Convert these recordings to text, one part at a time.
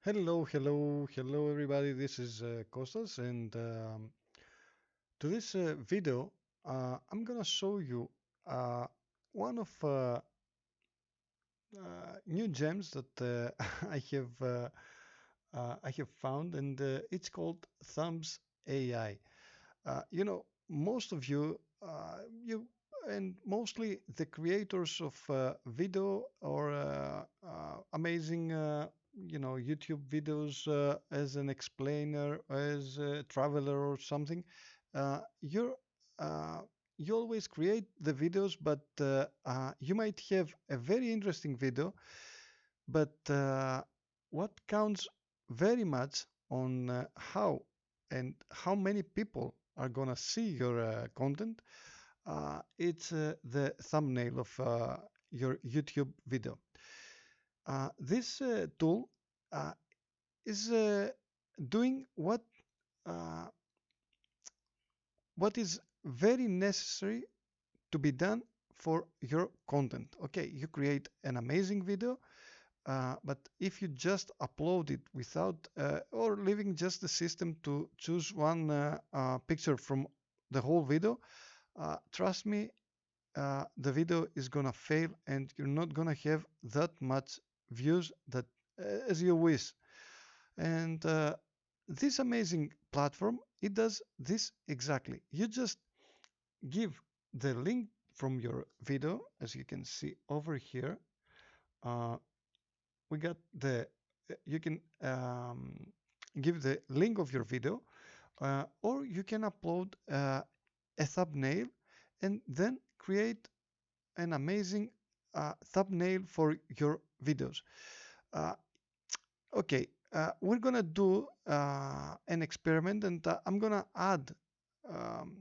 Hello, everybody. This is Kostas, and to this video, I'm gonna show you uh, one of new gems that I have found, and it's called Thumbs AI. Most of you, and mostly the creators of video or amazing, YouTube videos as an explainer, as a traveler or something. Uh, you're uh, you always create the videos, but you might have a very interesting video, but what counts very much on how many people are gonna see your content. It's the thumbnail of your YouTube video. This tool uh, is doing uh, what is very necessary to be done for your content. Okay, you create an amazing video, but if you just upload it without or leaving just the system to choose one picture from the whole video, trust me, the video is gonna fail and you're not gonna have that much views that as you wish. And this amazing platform, it does this exactly. You just give the link from your video, as you can see over here. Uh, we got the you can give the link of your video, or you can upload a thumbnail and then create an amazing thumbnail for your videos. Uh, okay, we're gonna do an experiment, and I'm gonna add. Um,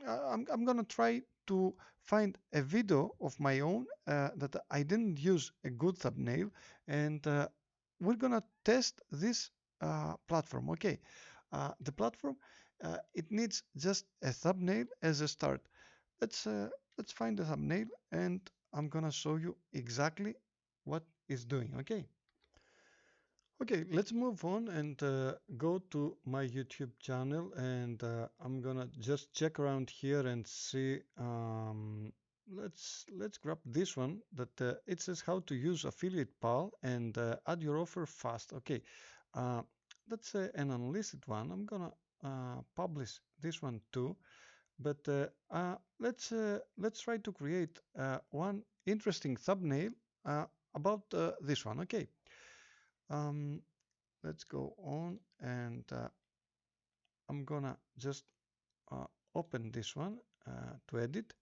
I'm gonna try to find a video of my own that I didn't use a good thumbnail, and we're gonna test this platform. Okay, the platform, it needs just a thumbnail as a start. Let's find the thumbnail, and I'm gonna show you exactly what it's doing. Okay, let's move on and go to my YouTube channel, and I'm gonna just check around here and see. Let's grab this one that it says how to use Affiliate Pal and add your offer fast. Okay, uh, that's an unlisted one. I'm gonna publish this one too, but let's try to create one interesting thumbnail about this one. Okay. Um, let's go on, and I'm gonna just uh, open this one to edit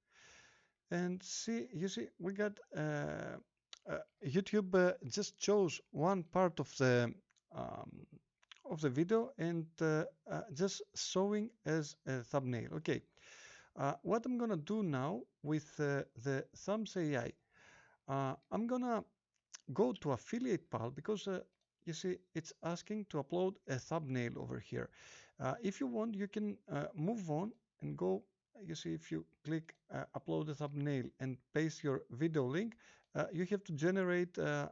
and see. You see, we got YouTube just chose one part um, of the video and just showing as a thumbnail. Okay, what I'm gonna do now with the Thumbs AI, I'm gonna go to Affiliate Pal because you see it's asking to upload a thumbnail over here. If you want, you can move on and go. You see, if you click upload a thumbnail and paste your video link, you have to generate a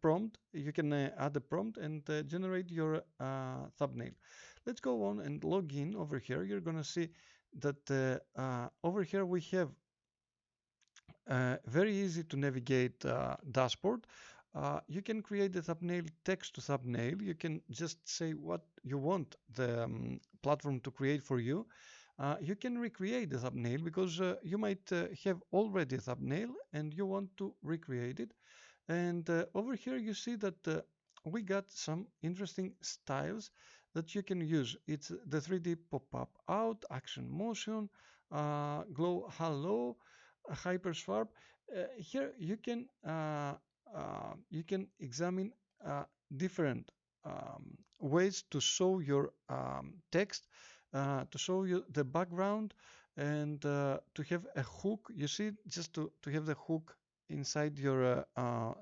prompt. You can add a prompt and generate your thumbnail. Let's go on and log in over here. You're gonna see that over here we have very easy to navigate dashboard. You can create the thumbnail text to thumbnail. You can just say what you want the platform to create for you. You can recreate the thumbnail because you might have already a thumbnail and you want to recreate it. And over here you see that we got some interesting styles that you can use. It's the 3D pop-up out, action motion, glow halo, hyper swarp. Here you can examine different ways to show your text, to show you the background, and to have a hook. You see, just to have the hook inside your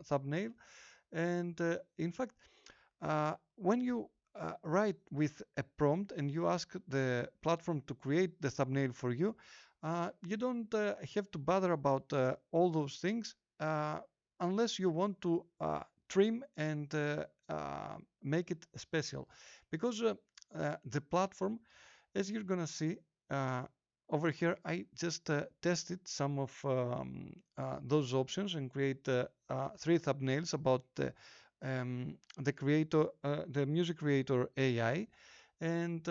thumbnail. And in fact, when you write with a prompt and you ask the platform to create the thumbnail for you, you don't have to bother about all those things unless you want to trim and make it special, because the platform, as you're gonna see uh, over here, I just tested some of those options and create 3 thumbnails about the creator, the music creator AI, and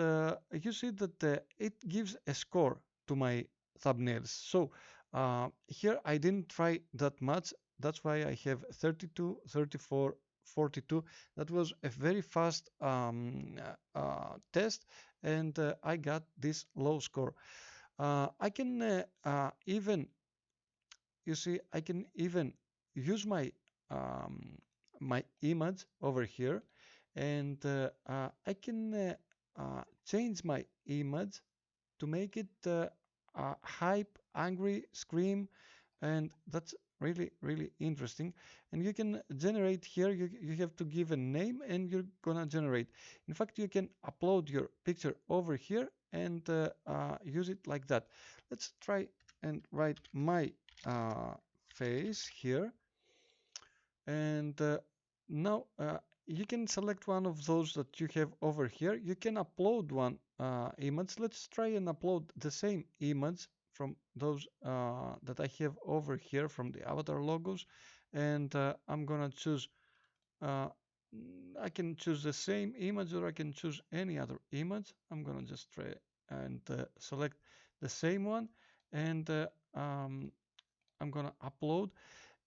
you see that it gives a score to my thumbnails. So here I didn't try that much. That's why I have 32, 34, 42. That was a very fast test, and I got this low score. I can even, you see, I can even use um, my image over here, and I can change my image to make it hype, angry, scream, and that's really, really interesting. And you can generate here, you have to give a name and you're gonna generate. In fact, you can upload your picture over here and use it like that. Let's try and write my uh, face here, and now you can select one of those that you have over here. You can upload one image. Let's try and upload the same image from those that I have over here from the avatar logos, and I'm gonna choose uh, I can choose the same image, or I can choose any other image. I'm gonna just try and select the same one, and I'm gonna upload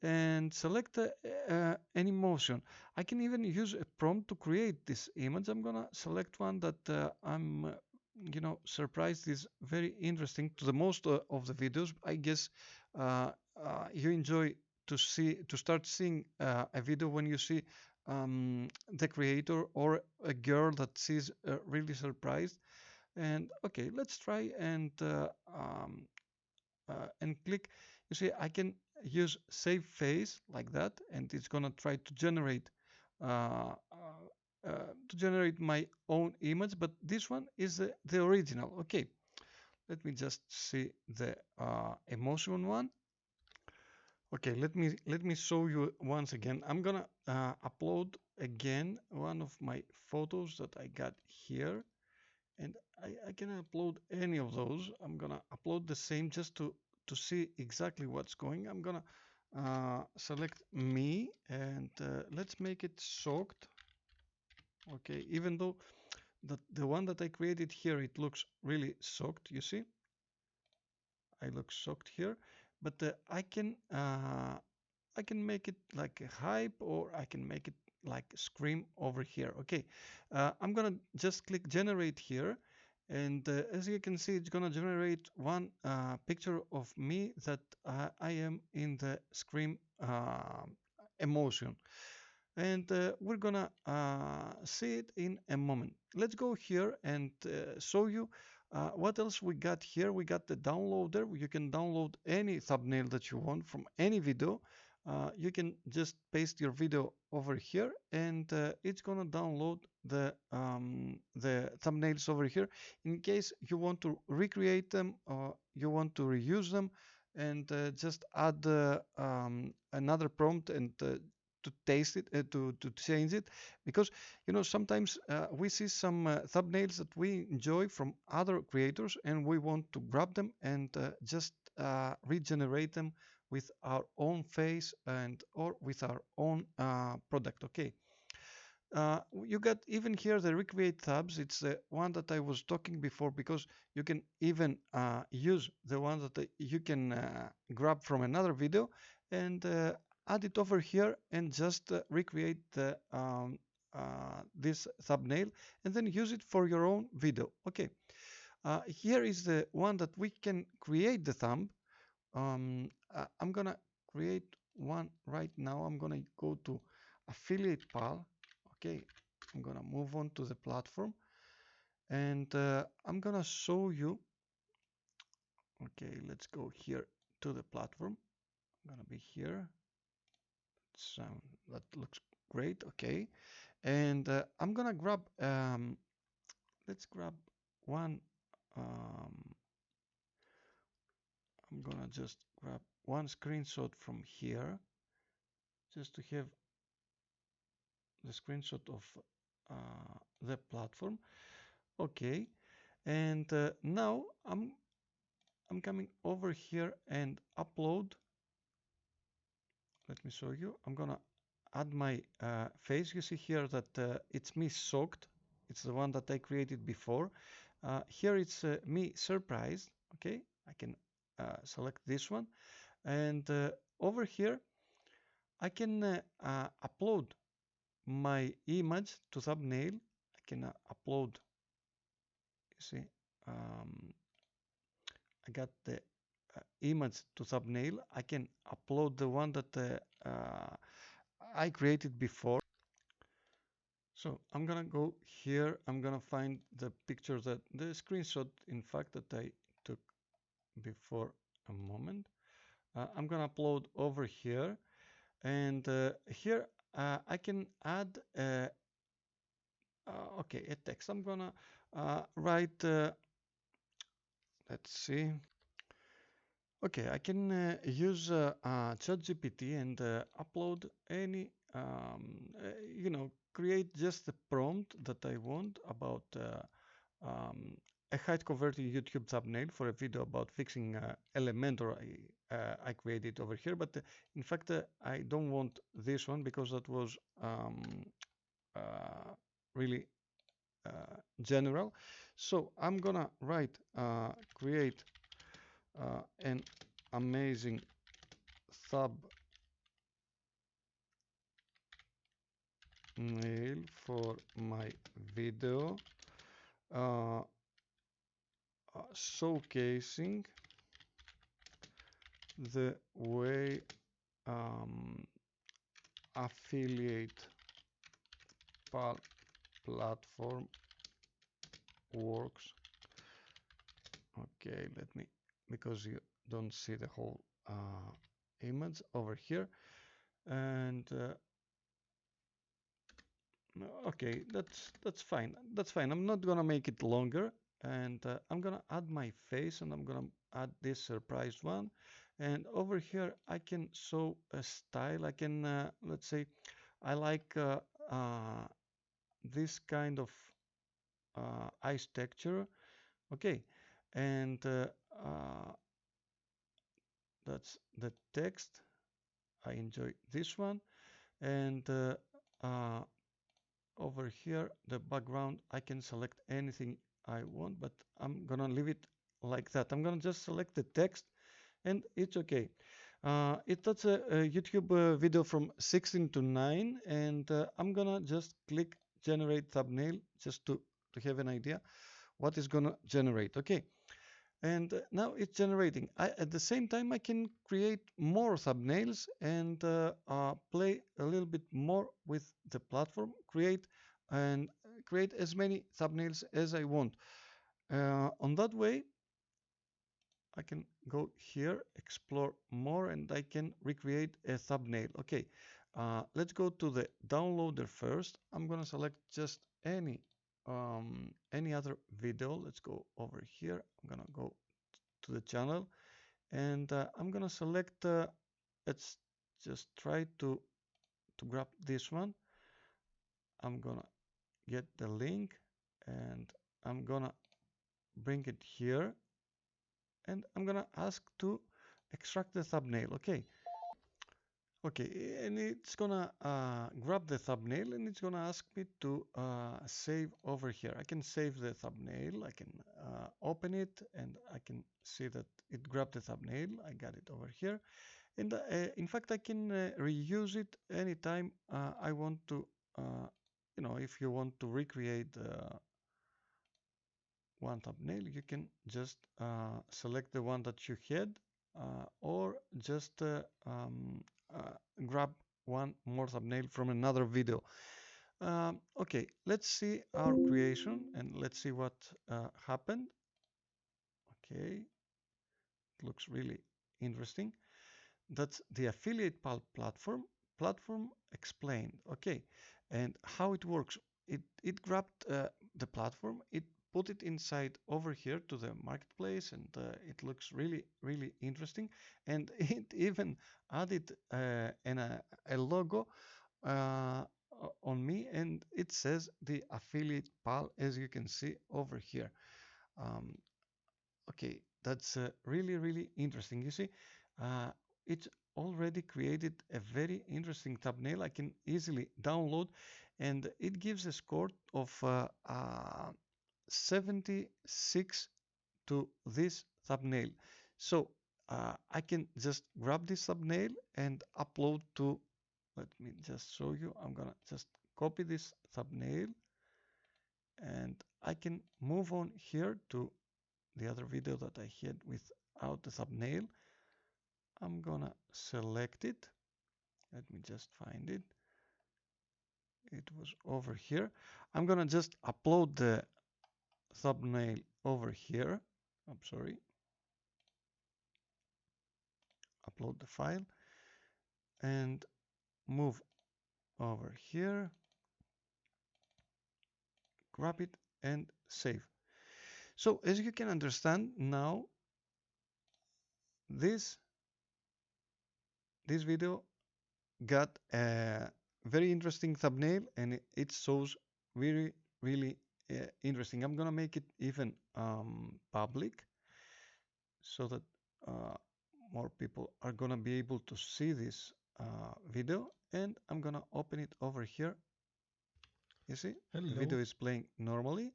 and select an emotion. I can even use a prompt to create this image. I'm gonna select one that I'm, surprised is very interesting to the most of the videos. I guess you enjoy to start seeing a video when you see the creator or a girl that sees really surprised. And okay, let's try and click. You see, I can use save face like that, and it's gonna try uh, to generate my own image. But this one is the original. Okay, let me just see the emotion one. Okay, let me show you once again. I'm gonna upload again one of my photos that I got here, and I can upload any of those. I'm gonna upload the same just to see exactly what's going. I'm gonna select me, and let's make it soaked. Okay, even though the one that I created here, it looks really soaked. You see, I look soaked here, but I can make it like a hype, or I can make it like scream over here. Okay, I'm gonna just click generate here, and as you can see, it's gonna generate one picture of me that I am in the scream emotion, and we're gonna see it in a moment. Let's go here and show you what else we got here. We got the downloader. You can download any thumbnail that you want from any video. You can just paste your video over here, and it's gonna download the thumbnails over here. In case you want to recreate them or you want to reuse them, and just add another prompt and to taste it, to change it, because sometimes we see some thumbnails that we enjoy from other creators, and we want to grab them and just regenerate them with our own face and or with our own product. Okay, you got even here the recreate tabs. It's the one that I was talking before, because you can even use the one that you can grab from another video and add it over here and just recreate this thumbnail and then use it for your own video. Okay, here is the one that we can create the thumb. I'm gonna create one right now. I'm gonna go to affiliate pal. Okay, I'm gonna move on to the platform, and I'm gonna show you. Okay, let's go here to the platform. I'm gonna be here. So that looks great. Okay, and I'm gonna grab. Let's grab one. Um, I'm gonna just grab one screenshot from here, just to have the screenshot of the platform. Okay, and now I'm coming over here and upload. Let me show you. I'm gonna add my face. You see here that it's me soaked. It's the one that I created before. Here it's me surprised. Okay, I can select this one, and over here I can upload my image to thumbnail. I can upload. You see, um, I got the image to thumbnail. I can upload the one that I created before. So I'm gonna go here. I'm gonna find the picture that the screenshot, in fact, that I took before a moment. I'm gonna upload over here, and here I can add okay, a text. I'm gonna write. Let's see. Okay, I can use ChatGPT and upload any, create just the prompt that I want about a height converting YouTube thumbnail for a video about fixing Elementor I created over here. But in fact, I don't want this one because that was really general. So I'm gonna write create an amazing thumbnail for my video showcasing the way affiliate platform works. Okay, let me, because you don't see the whole image over here, and okay, that's fine. That's fine. I'm not gonna make it longer, and I'm gonna add my face, and I'm gonna add this surprised one. And over here, I can show a style. I can let's say I like this kind of ice texture. Okay, and that's the text. I enjoy this one, and over here the background, I can select anything I want, but I'm gonna leave it like that. I'm gonna just select the text, and it's okay. That's a YouTube video from 16 to 9, and I'm gonna just click generate thumbnail just to have an idea what is gonna generate. Okay, and now it's generating. At the same time, I can create more thumbnails and play a little bit more with the platform, create as many thumbnails as I want. On that way, I can go here, explore more, and I can recreate a thumbnail. Okay, let's go to the downloader first. I'm gonna select just any other video. Let's go over here. I'm gonna go to the channel, and I'm gonna select. Let's just try to grab this one. I'm gonna get the link, and I'm gonna bring it here, and I'm gonna ask to extract the thumbnail. Okay. Okay, and it's gonna grab the thumbnail, and it's gonna ask me to save over here. I can save the thumbnail, I can open it, and I can see that it grabbed the thumbnail. I got it over here, and in fact I can reuse it anytime I want to. If you want to recreate one thumbnail, you can just select the one that you had, or just grab one more thumbnail from another video. Okay, let's see our creation, and let's see what happened. Okay, it looks really interesting. That's the affiliate platform explained. Okay, and how it works. It grabbed the platform, it put it inside over here to the marketplace, and it looks really interesting, and it even added a logo on me, and it says the affiliate pal, as you can see over here. Um, okay, that's really, really interesting. You see, uh, it's already created a very interesting thumbnail I can easily download, and it gives a score of 76 to this thumbnail. So I can just grab this thumbnail and upload to, let me just show you. I'm gonna just copy this thumbnail, and I can move on here to the other video that I had without the thumbnail. I'm gonna select it. Let me just find it. It was over here. I'm gonna just upload the thumbnail over here. I'm sorry. Upload the file and move over here, grab it and save. So as you can understand now, this video got a very interesting thumbnail, and it shows very really interesting. I'm gonna make it even public so that uh, more people are gonna be able to see this video, and I'm gonna open it over here. You see, the Hello. video is playing normally,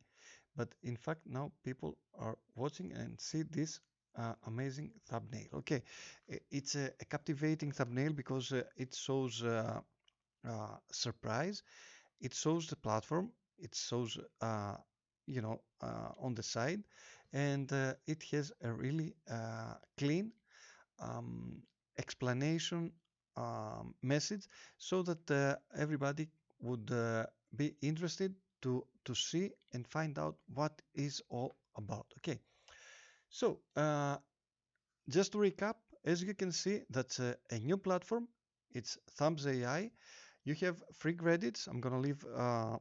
but in fact now people are watching and see this amazing thumbnail. Okay, it's a captivating thumbnail because it shows surprise, it shows the platform, it shows on the side, and it has a really clean um, explanation message, so that everybody would be interested to see and find out what is all about. Okay, so just to recap, as you can see, that's a new platform. It's Thumbs AI. You have free credits. I'm gonna leave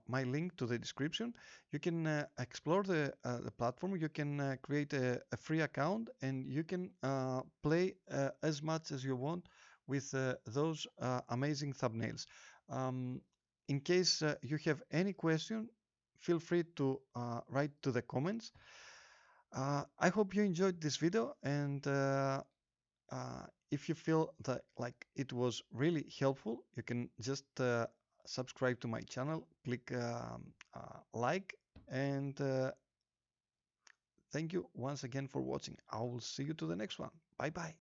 my link to the description. You can explore the platform. You can create a free account, and you can play as much as you want with those amazing thumbnails. Um, in case you have any question, feel free to write to the comments. I hope you enjoyed this video, and if you feel that like it was really helpful, you can just subscribe to my channel, click like, and thank you once again for watching. I will see you to the next one. Bye bye.